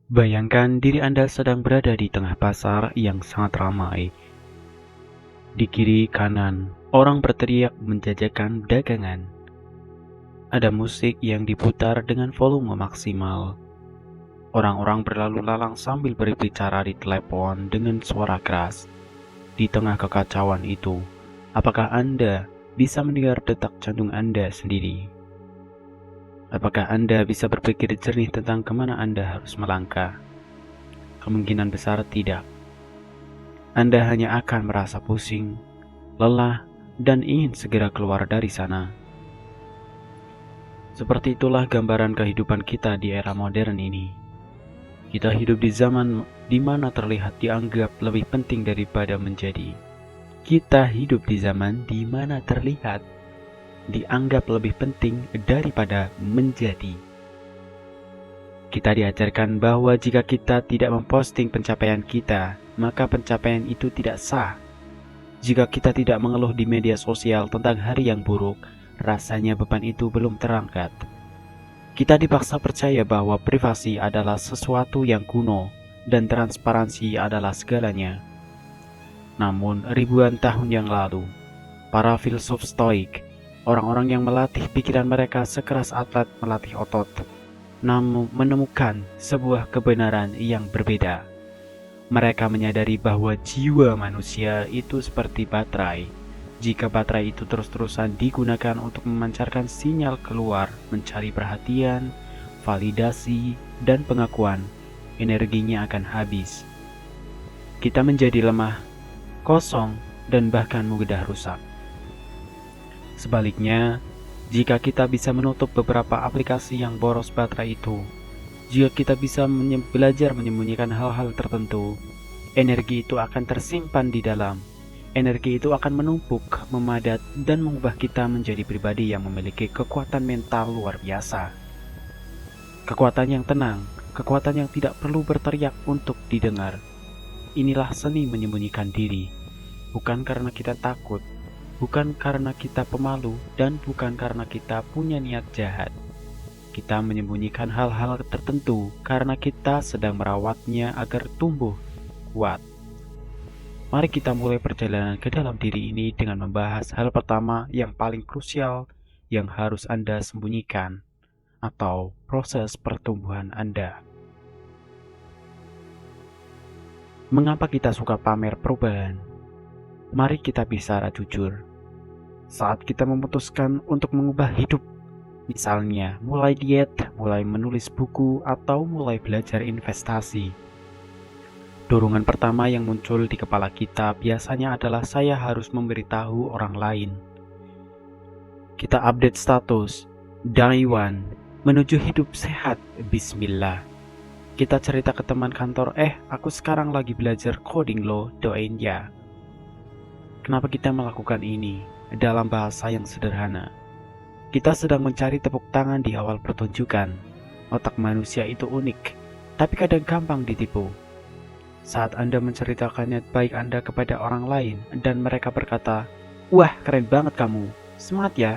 Bayangkan diri Anda sedang berada di tengah pasar yang sangat ramai. Di kiri kanan, orang berteriak menjajakan dagangan. Ada musik yang diputar dengan volume maksimal. Orang-orang berlalu lalang sambil berbicara di telepon dengan suara keras. Di tengah kekacauan itu, apakah Anda bisa mendengar detak jantung Anda sendiri? Apakah Anda bisa berpikir jernih tentang kemana Anda harus melangkah? Kemungkinan besar tidak. Anda hanya akan merasa pusing, lelah, dan ingin segera keluar dari sana. Seperti itulah gambaran kehidupan kita di era modern ini. Kita hidup di zaman di mana terlihat dianggap lebih penting daripada menjadi. Kita hidup di zaman di mana terlihat dianggap lebih penting daripada menjadi. Kita diajarkan bahwa jika kita tidak memposting pencapaian kita, maka pencapaian itu tidak sah. Jika kita tidak mengeluh di media sosial tentang hari yang buruk, rasanya beban itu belum terangkat. Kita dipaksa percaya bahwa privasi adalah sesuatu yang kuno dan transparansi adalah segalanya. Namun, ribuan tahun yang lalu, para filsuf stoik, orang-orang yang melatih pikiran mereka sekeras atlet melatih otot, namun menemukan sebuah kebenaran yang berbeda. Mereka menyadari bahwa jiwa manusia itu seperti baterai. Jika baterai itu terus-terusan digunakan untuk memancarkan sinyal keluar, mencari perhatian, validasi, dan pengakuan, energinya akan habis. Kita menjadi lemah, kosong, dan bahkan mudah rusak. Sebaliknya, jika kita bisa menutup beberapa aplikasi yang boros baterai itu, jika kita bisa belajar menyembunyikan hal-hal tertentu, energi itu akan tersimpan di dalam. Energi itu akan menumpuk, memadat, dan mengubah kita menjadi pribadi yang memiliki kekuatan mental luar biasa. Kekuatan yang tenang, kekuatan yang tidak perlu berteriak untuk didengar. Inilah seni menyembunyikan diri, bukan karena kita takut, bukan karena kita pemalu, dan bukan karena kita punya niat jahat. Kita menyembunyikan hal-hal tertentu karena kita sedang merawatnya agar tumbuh kuat. Mari kita mulai perjalanan ke dalam diri ini dengan membahas hal pertama yang paling krusial yang harus Anda sembunyikan, atau proses pertumbuhan Anda. Mengapa kita suka pamer perubahan? Mari kita bicara jujur. Saat kita memutuskan untuk mengubah hidup, misalnya mulai diet, mulai menulis buku, atau mulai belajar investasi, dorongan pertama yang muncul di kepala kita biasanya adalah saya harus memberitahu orang lain. Kita update status, Daiwan, menuju hidup sehat, bismillah. Kita cerita ke teman kantor, aku sekarang lagi belajar coding loh, doain ya. Kenapa kita melakukan ini? Dalam bahasa yang sederhana, kita sedang mencari tepuk tangan di awal pertunjukan. Otak manusia itu unik, tapi kadang gampang ditipu. Saat Anda menceritakan niat baik Anda kepada orang lain dan mereka berkata, "Wah, keren banget kamu, semangat ya."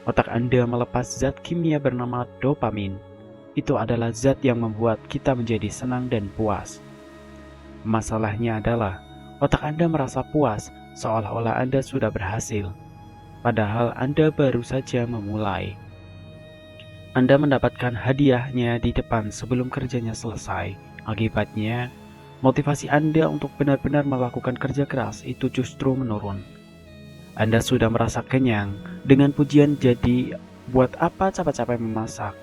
Otak Anda melepas zat kimia bernama dopamin. Itu adalah zat yang membuat kita menjadi senang dan puas. Masalahnya adalah, otak Anda merasa puas seolah-olah Anda sudah berhasil, padahal Anda baru saja memulai. Anda mendapatkan hadiahnya di depan sebelum kerjanya selesai. Akibatnya, motivasi Anda untuk benar-benar melakukan kerja keras itu justru menurun. Anda sudah merasa kenyang dengan pujian, jadi buat apa capek-capek memasak?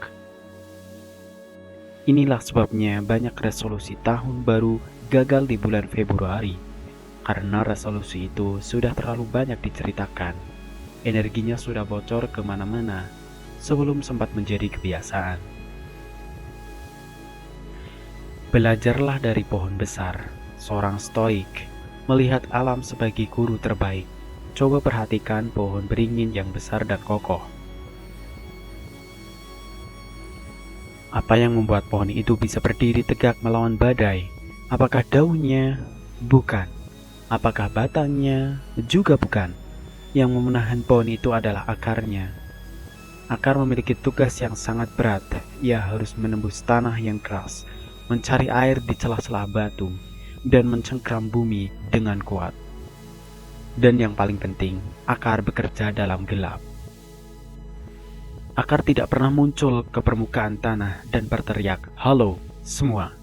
Inilah sebabnya banyak resolusi tahun baru gagal di bulan Februari. Karena resolusi itu sudah terlalu banyak diceritakan. Energinya sudah bocor kemana-mana sebelum sempat menjadi kebiasaan. Belajarlah dari pohon besar, seorang stoik, melihat alam sebagai guru terbaik. Coba perhatikan pohon beringin yang besar dan kokoh. Apa yang membuat pohon itu bisa berdiri tegak melawan badai? Apakah daunnya? Bukan. Apakah batangnya? Juga bukan. Yang memenahan pohon itu adalah akarnya. Akar memiliki tugas yang sangat berat. Ia harus menembus tanah yang keras, mencari air di celah-celah batu, dan mencengkram bumi dengan kuat. Dan yang paling penting, akar bekerja dalam gelap. Akar tidak pernah muncul ke permukaan tanah dan berteriak, "Halo, semua.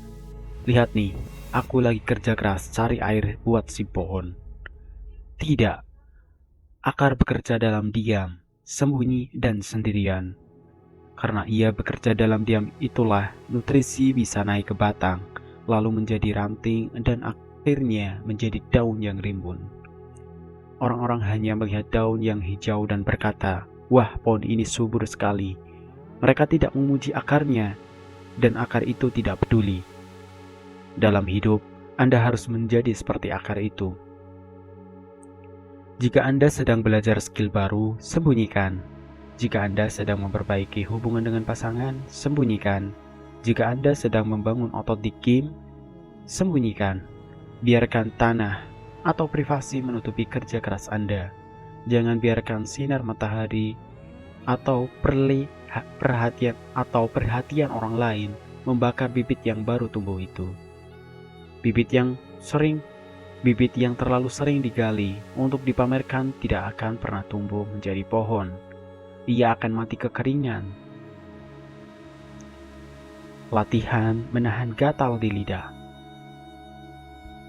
Lihat nih, aku lagi kerja keras cari air buat si pohon." Tidak, akar bekerja dalam diam, sembunyi dan sendirian. Karena ia bekerja dalam diam itulah nutrisi bisa naik ke batang, lalu menjadi ranting dan akhirnya menjadi daun yang rimbun. Orang-orang hanya melihat daun yang hijau dan berkata, "Wah, pohon ini subur sekali." Mereka tidak memuji akarnya, dan akar itu tidak peduli. Dalam hidup, Anda harus menjadi seperti akar itu. Jika Anda sedang belajar skill baru, sembunyikan. Jika Anda sedang memperbaiki hubungan dengan pasangan, sembunyikan. Jika Anda sedang membangun otot di gym, sembunyikan. Biarkan tanah atau privasi menutupi kerja keras Anda. Jangan biarkan sinar matahari atau perhatian orang lain membakar bibit yang baru tumbuh itu. Bibit yang terlalu sering digali untuk dipamerkan tidak akan pernah tumbuh menjadi pohon. Ia akan mati kekeringan. Latihan menahan gatal di lidah.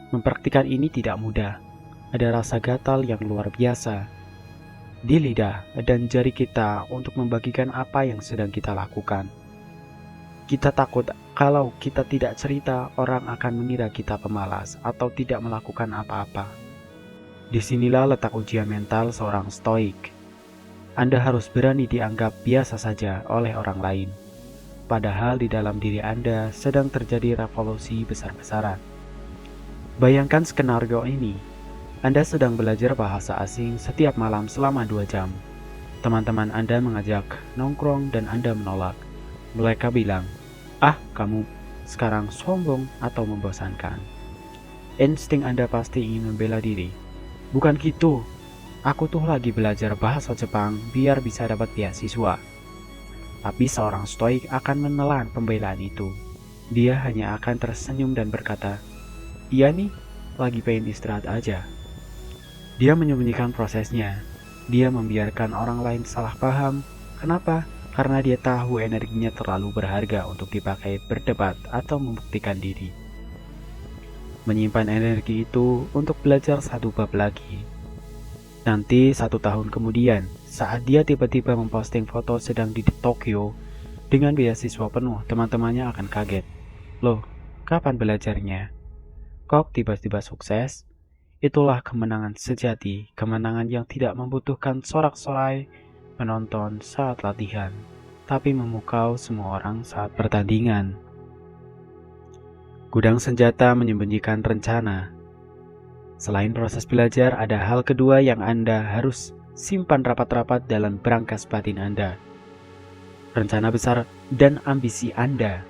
Mempraktikkan ini tidak mudah. Ada rasa gatal yang luar biasa di lidah dan jari kita untuk membagikan apa yang sedang kita lakukan. Kita takut kalau kita tidak cerita, orang akan mengira kita pemalas atau tidak melakukan apa-apa. Disinilah letak ujian mental seorang stoik. Anda harus berani dianggap biasa saja oleh orang lain, padahal di dalam diri Anda sedang terjadi revolusi besar-besaran. Bayangkan skenario ini. Anda sedang belajar bahasa asing setiap malam selama 2 jam. Teman-teman Anda mengajak nongkrong dan Anda menolak. Mereka bilang, "Ah, kamu sekarang sombong atau membosankan." Insting Anda pasti ingin membela diri. "Bukan gitu, aku tuh lagi belajar bahasa Jepang biar bisa dapat beasiswa." Tapi seorang stoik akan menelan pembelaan itu. Dia hanya akan tersenyum dan berkata, "Iya nih, lagi pengen istirahat aja." Dia menyembunyikan prosesnya. Dia membiarkan orang lain salah paham. Kenapa? Karena dia tahu energinya terlalu berharga untuk dipakai berdebat atau membuktikan diri. Menyimpan energi itu untuk belajar satu bab lagi. Nanti 1 tahun kemudian, saat dia tiba-tiba memposting foto sedang di Tokyo dengan beasiswa penuh, teman-temannya akan kaget. "Loh, kapan belajarnya? Kok tiba-tiba sukses?" Itulah kemenangan sejati, kemenangan yang tidak membutuhkan sorak-sorai penonton saat latihan, tapi memukau semua orang saat pertandingan. Gudang senjata menyembunyikan rencana. Selain proses belajar, ada hal kedua yang Anda harus simpan rapat-rapat dalam berangkas batin Anda. Rencana besar dan ambisi Anda.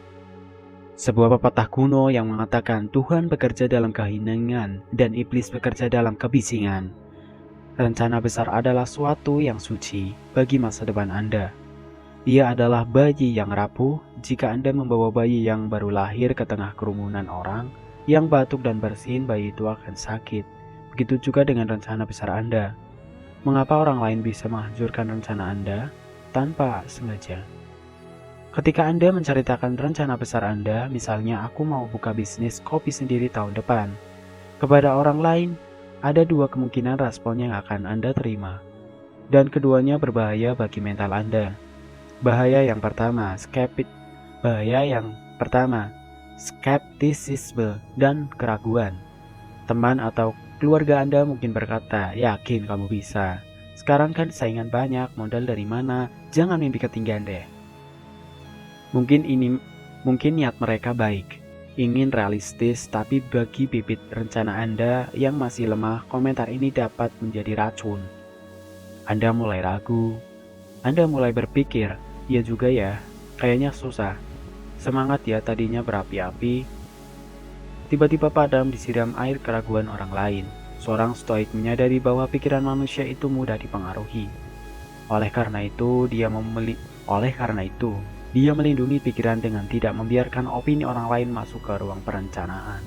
Sebuah pepatah kuno yang mengatakan Tuhan bekerja dalam keheningan dan iblis bekerja dalam kebisingan. Rencana besar adalah suatu yang suci bagi masa depan Anda. Ia adalah bayi yang rapuh. Jika Anda membawa bayi yang baru lahir ke tengah kerumunan orang yang batuk dan bersin, bayi itu akan sakit. Begitu juga dengan rencana besar Anda. Mengapa orang lain bisa menghancurkan rencana Anda tanpa sengaja? Ketika Anda menceritakan rencana besar Anda, misalnya aku mau buka bisnis kopi sendiri tahun depan, kepada orang lain, ada 2 kemungkinan respon yang akan Anda terima. Dan keduanya berbahaya bagi mental Anda. Bahaya yang pertama, skeptisisme dan keraguan. Teman atau keluarga Anda mungkin berkata, "Yakin kamu bisa? Sekarang kan saingan banyak, modal dari mana? Jangan mimpi ketinggian deh." Mungkin niat mereka baik, ingin realistis, tapi bagi bibit rencana Anda yang masih lemah, komentar ini dapat menjadi racun. Anda mulai ragu, Anda mulai berpikir, "Iya juga ya, kayaknya susah. Semangat ya tadinya berapi-api." Tiba-tiba padam disiram air keraguan orang lain. Seorang stoik menyadari bahwa pikiran manusia itu mudah dipengaruhi. Oleh karena itu, Dia melindungi pikiran dengan tidak membiarkan opini orang lain masuk ke ruang perencanaan.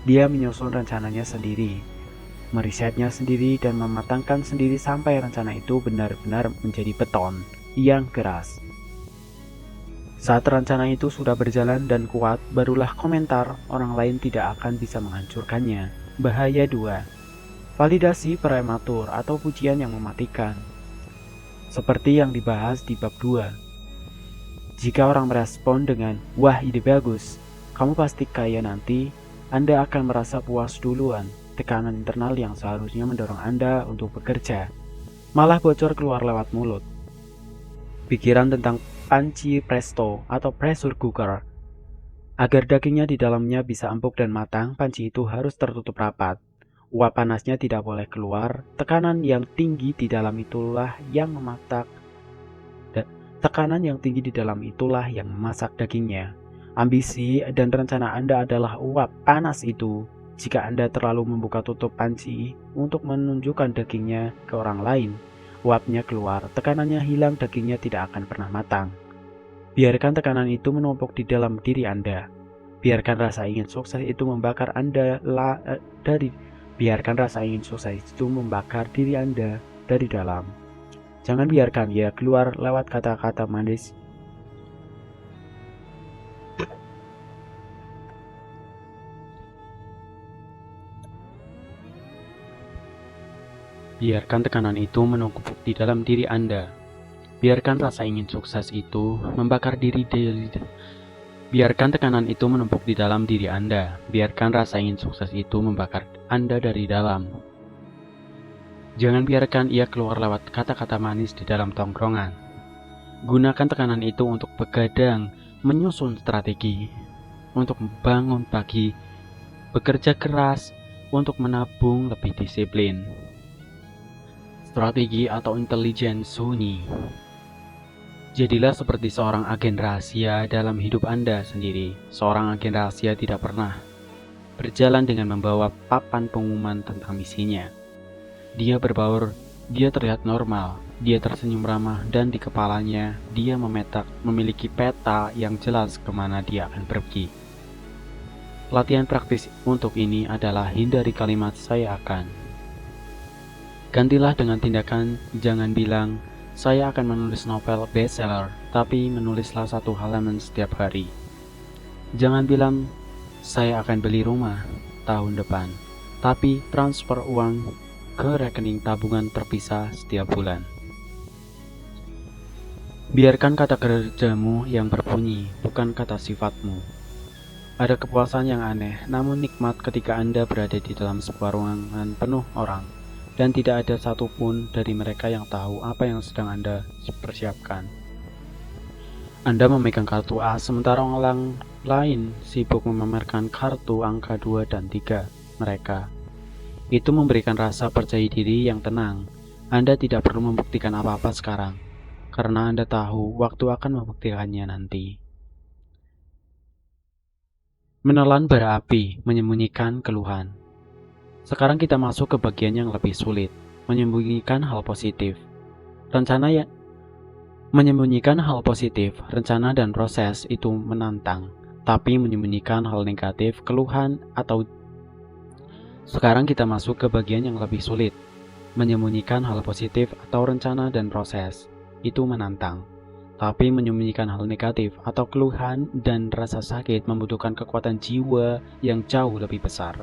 Dia menyusun rencananya sendiri, merisetnya sendiri, dan mematangkan sendiri sampai rencana itu benar-benar menjadi beton yang keras. Saat rencana itu sudah berjalan dan kuat, barulah komentar orang lain tidak akan bisa menghancurkannya. Bahaya 2. Validasi prematur atau pujian yang mematikan. Seperti yang dibahas di bab 2. Jika orang merespon dengan, "Wah, ide bagus," kamu pasti kaya nanti, Anda akan merasa puas duluan. Tekanan internal yang seharusnya mendorong Anda untuk bekerja, malah bocor keluar lewat mulut. Pikiran tentang panci presto atau pressure cooker. Agar dagingnya di dalamnya bisa empuk dan matang, panci itu harus tertutup rapat. Uap panasnya tidak boleh keluar. Tekanan yang tinggi di dalam itulah yang memasak dagingnya. Ambisi dan rencana Anda adalah uap panas itu. Jika Anda terlalu membuka tutup panci untuk menunjukkan dagingnya ke orang lain, uapnya keluar, tekanannya hilang, dagingnya tidak akan pernah matang. Biarkan tekanan itu menumpuk di dalam diri Anda. Biarkan rasa ingin sukses itu membakar diri Anda dari dalam. Jangan biarkan ia keluar lewat kata-kata manis. Biarkan tekanan itu menumpuk di dalam diri Anda. Biarkan rasa ingin sukses itu membakar Biarkan tekanan itu menumpuk di dalam diri Anda. Biarkan rasa ingin sukses itu membakar Anda dari dalam. Jangan biarkan ia keluar lewat kata-kata manis di dalam tongkrongan. Gunakan tekanan itu untuk begadang, menyusun strategi, untuk membangun pagi, bekerja keras, untuk menabung lebih disiplin. Strategi atau intelijen sunyi. Jadilah seperti seorang agen rahasia dalam hidup Anda sendiri. Seorang agen rahasia tidak pernah berjalan dengan membawa papan pengumuman tentang misinya. Dia berbaur, dia terlihat normal, dia tersenyum ramah, dan di kepalanya dia memiliki peta yang jelas kemana dia akan pergi. Latihan praktis untuk ini adalah hindari kalimat "saya akan". Gantilah dengan tindakan, jangan bilang, "Saya akan menulis novel bestseller", tapi menulislah 1 halaman setiap hari. Jangan bilang, "Saya akan beli rumah tahun depan", tapi transfer uang ke rekening tabungan terpisah setiap bulan. Biarkan kata kerjamu yang berbunyi, bukan kata sifatmu. Ada kepuasan yang aneh, namun nikmat ketika Anda berada di dalam sebuah ruangan penuh orang, dan tidak ada satupun dari mereka yang tahu apa yang sedang Anda persiapkan. Anda memegang kartu A, sementara orang lain sibuk memamerkan kartu angka 2 dan 3 mereka. Itu memberikan rasa percaya diri yang tenang. Anda tidak perlu membuktikan apa-apa sekarang, karena Anda tahu waktu akan membuktikannya nanti. Menelan bara api, menyembunyikan keluhan. Sekarang kita masuk ke bagian yang lebih sulit, menyembunyikan hal positif. Menyembunyikan hal positif, rencana dan proses itu menantang, tapi menyembunyikan hal negatif, keluhan Sekarang kita masuk ke bagian yang lebih sulit, menyembunyikan hal positif atau rencana dan proses itu menantang, tapi menyembunyikan hal negatif atau keluhan dan rasa sakit membutuhkan kekuatan jiwa yang jauh lebih besar.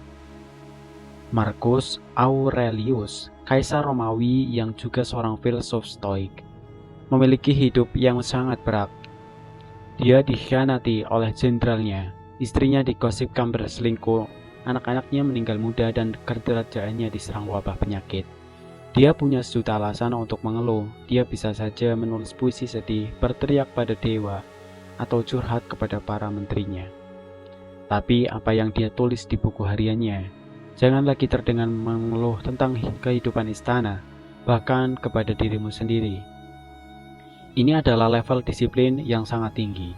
Marcus Aurelius, kaisar Romawi yang juga seorang filsuf stoik, memiliki hidup yang sangat berat. Dia dikhianati oleh jenderalnya, istrinya digosipkan berselingkuh, anak-anaknya meninggal muda, dan kerajaannya diserang wabah penyakit. Dia punya sejuta alasan untuk mengeluh. Dia bisa saja menulis puisi sedih, berteriak pada dewa, atau curhat kepada para menterinya. Tapi apa yang dia tulis di buku hariannya? Jangan lagi terdengar mengeluh tentang kehidupan istana, bahkan kepada dirimu sendiri. Ini adalah level disiplin yang sangat tinggi.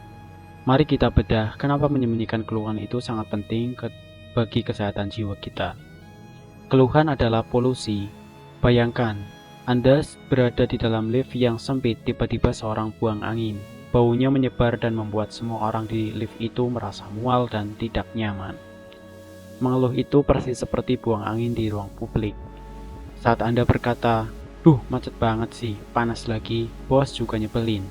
Mari kita bedah kenapa menyembunyikan keluhan itu sangat penting bagi kesehatan jiwa kita. Keluhan adalah polusi. Bayangkan, Anda berada di dalam lift yang sempit, tiba-tiba seorang buang angin. Baunya menyebar dan membuat semua orang di lift itu merasa mual dan tidak nyaman. Mengeluh itu persis seperti buang angin di ruang publik. Saat Anda berkata, "Duh, macet banget sih, panas lagi, bos juga nyebelin."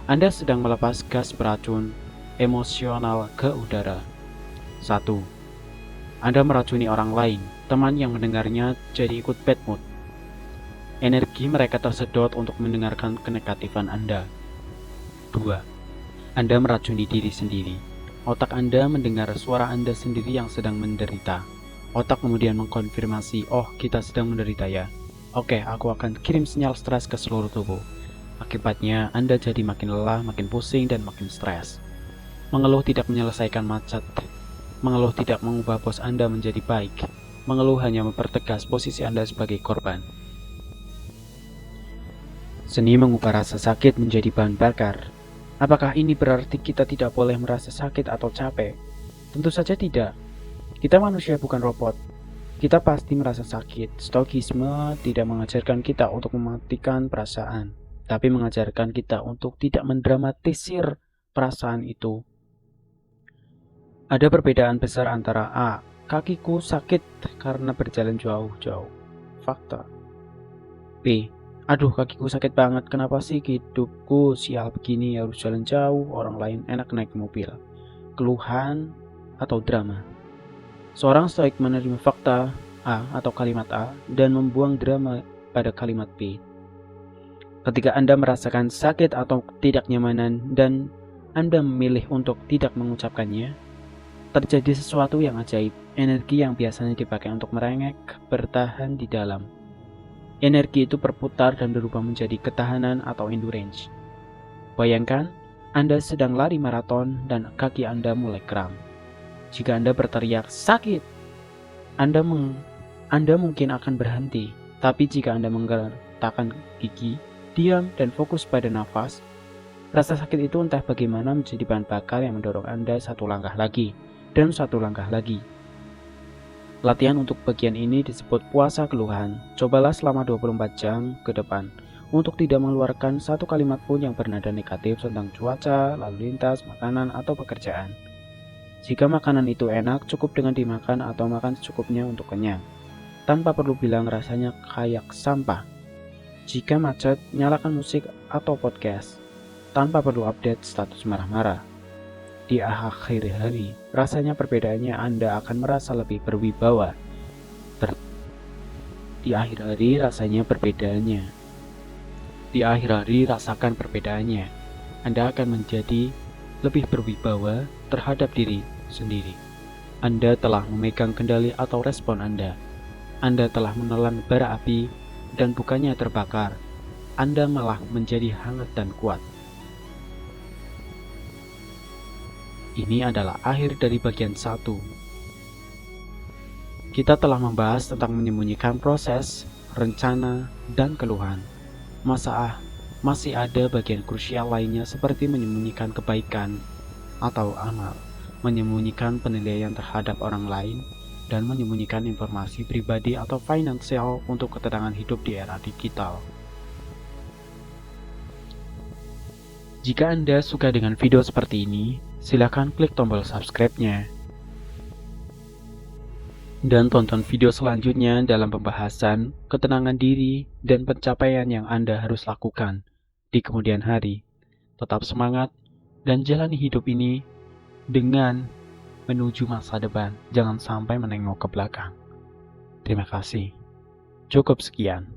Anda sedang melepas gas beracun emosional ke udara. 1. Anda meracuni orang lain, teman yang mendengarnya jadi ikut bad mood. Energi mereka tersedot untuk mendengarkan kenegatifan Anda. 2. Anda meracuni diri sendiri. Otak Anda mendengar suara Anda sendiri yang sedang menderita. Otak kemudian mengkonfirmasi, "Oh, kita sedang menderita ya. Oke, aku akan kirim sinyal stres ke seluruh tubuh." Akibatnya, Anda jadi makin lelah, makin pusing, dan makin stres. Mengeluh tidak menyelesaikan macet. Mengeluh tidak mengubah bos Anda menjadi baik. Mengeluh hanya mempertegas posisi Anda sebagai korban. Seni mengubah rasa sakit menjadi bahan bakar. Apakah ini berarti kita tidak boleh merasa sakit atau capek? Tentu saja tidak. Kita manusia bukan robot. Kita pasti merasa sakit. Stoikisme tidak mengajarkan kita untuk mematikan perasaan, tapi mengajarkan kita untuk tidak mendramatisir perasaan itu. Ada perbedaan besar antara A. Kakiku sakit karena berjalan jauh-jauh. Fakta. B. Aduh, kakiku sakit banget. Kenapa sih hidupku sial begini, harus jalan jauh, orang lain enak naik mobil. Keluhan atau drama. Seorang stoik menerima fakta A atau kalimat A dan membuang drama pada kalimat B. Ketika Anda merasakan sakit atau ketidaknyamanan dan Anda memilih untuk tidak mengucapkannya, terjadi sesuatu yang ajaib. Energi yang biasanya dipakai untuk merengek bertahan di dalam. Energi itu berputar dan berubah menjadi ketahanan atau endurance. Bayangkan, Anda sedang lari maraton dan kaki Anda mulai kram. Jika Anda berteriak sakit, Anda mungkin akan berhenti. Tapi jika Anda menggerakkan gigi, diam dan fokus pada nafas, rasa sakit itu entah bagaimana menjadi bahan bakar yang mendorong Anda satu langkah lagi dan satu langkah lagi. Latihan untuk bagian ini disebut puasa keluhan. Cobalah selama 24 jam ke depan untuk tidak mengeluarkan satu kalimat pun yang bernada negatif tentang cuaca, lalu lintas, makanan, atau pekerjaan. Jika makanan itu enak, cukup dengan dimakan atau makan secukupnya untuk kenyang, tanpa perlu bilang rasanya kayak sampah. Jika macet, nyalakan musik atau podcast, tanpa perlu update status marah-marah. Di akhir hari, rasanya perbedaannya Anda akan merasa lebih berwibawa. Di akhir hari, rasanya perbedaannya. Di akhir hari, rasakan perbedaannya. Anda akan menjadi lebih berwibawa terhadap diri sendiri. Anda telah memegang kendali atau respon Anda. Anda telah menelan bara api dan bukannya terbakar. Anda malah menjadi hangat dan kuat. Ini adalah akhir dari bagian 1. Kita telah membahas tentang menyembunyikan proses, rencana, dan keluhan. Masih ada bagian krusial lainnya seperti menyembunyikan kebaikan atau amal, menyembunyikan penilaian terhadap orang lain, dan menyembunyikan informasi pribadi atau finansial untuk ketenangan hidup di era digital. Jika Anda suka dengan video seperti ini, silakan klik tombol subscribe-nya. Dan tonton video selanjutnya dalam pembahasan ketenangan diri dan pencapaian yang Anda harus lakukan di kemudian hari. Tetap semangat dan jalani hidup ini dengan menuju masa depan. Jangan sampai menengok ke belakang. Terima kasih. Cukup sekian.